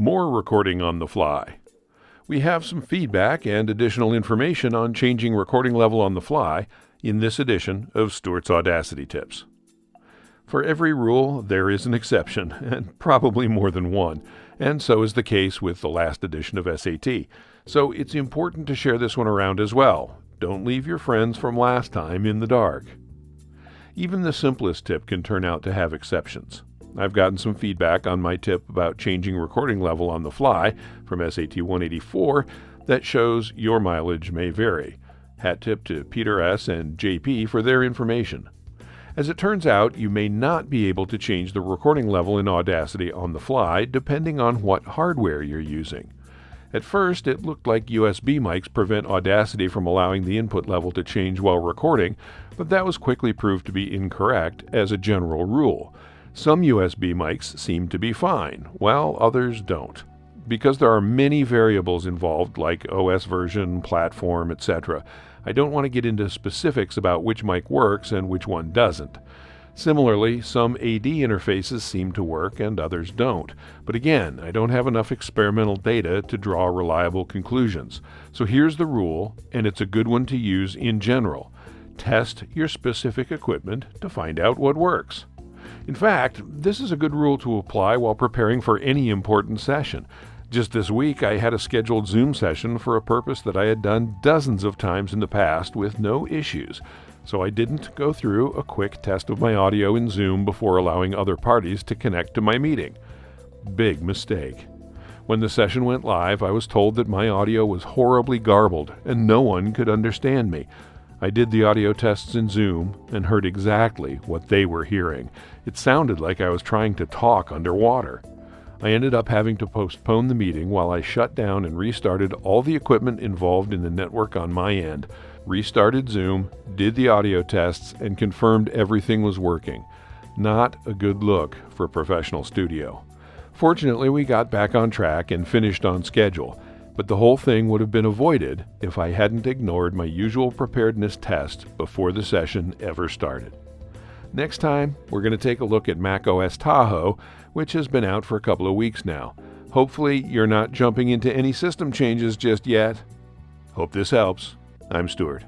more recording on the fly. We have some feedback and additional information on changing recording level on the fly in this edition of Stuart's Audacity Tips. For every rule, there is an exception, and probably more than one, and so is the case with the last edition of SAT. So it's important to share this one around as well. Don't leave your friends from last time in the dark. Even the simplest tip can turn out to have exceptions. I've gotten some feedback on my tip about changing recording level on the fly from SAT 184 that shows your mileage may vary. Hat tip to Peter S. and JP for their information. As it turns out, you may not be able to change the recording level in Audacity on the fly depending on what hardware you're using. At first, it looked like USB mics prevent Audacity from allowing the input level to change while recording, but that was quickly proved to be incorrect as a general rule. Some USB mics seem to be fine, while others don't. Because there are many variables involved, like OS version, platform, etc., I don't want to get into specifics about which mic works and which one doesn't. Similarly, some AD interfaces seem to work and others don't. But again, I don't have enough experimental data to draw reliable conclusions. So here's the rule, and it's a good one to use in general. Test your specific equipment to find out what works. In fact, this is a good rule to apply while preparing for any important session. Just this week, I had a scheduled Zoom session for a purpose that I had done dozens of times in the past with no issues. So I didn't go through a quick test of my audio in Zoom before allowing other parties to connect to my meeting. Big mistake. When the session went live, I was told that my audio was horribly garbled and no one could understand me. I did the audio tests in Zoom and heard exactly what they were hearing. It sounded like I was trying to talk underwater. I ended up having to postpone the meeting while I shut down and restarted all the equipment involved in the network on my end, restarted Zoom, did the audio tests, and confirmed everything was working. Not a good look for a professional studio. Fortunately, we got back on track and finished on schedule, but the whole thing would have been avoided if I hadn't ignored my usual preparedness test before the session ever started. Next time, we're going to take a look at macOS Tahoe, which has been out for a couple of weeks now. Hopefully, you're not jumping into any system changes just yet. Hope this helps. I'm Stuart.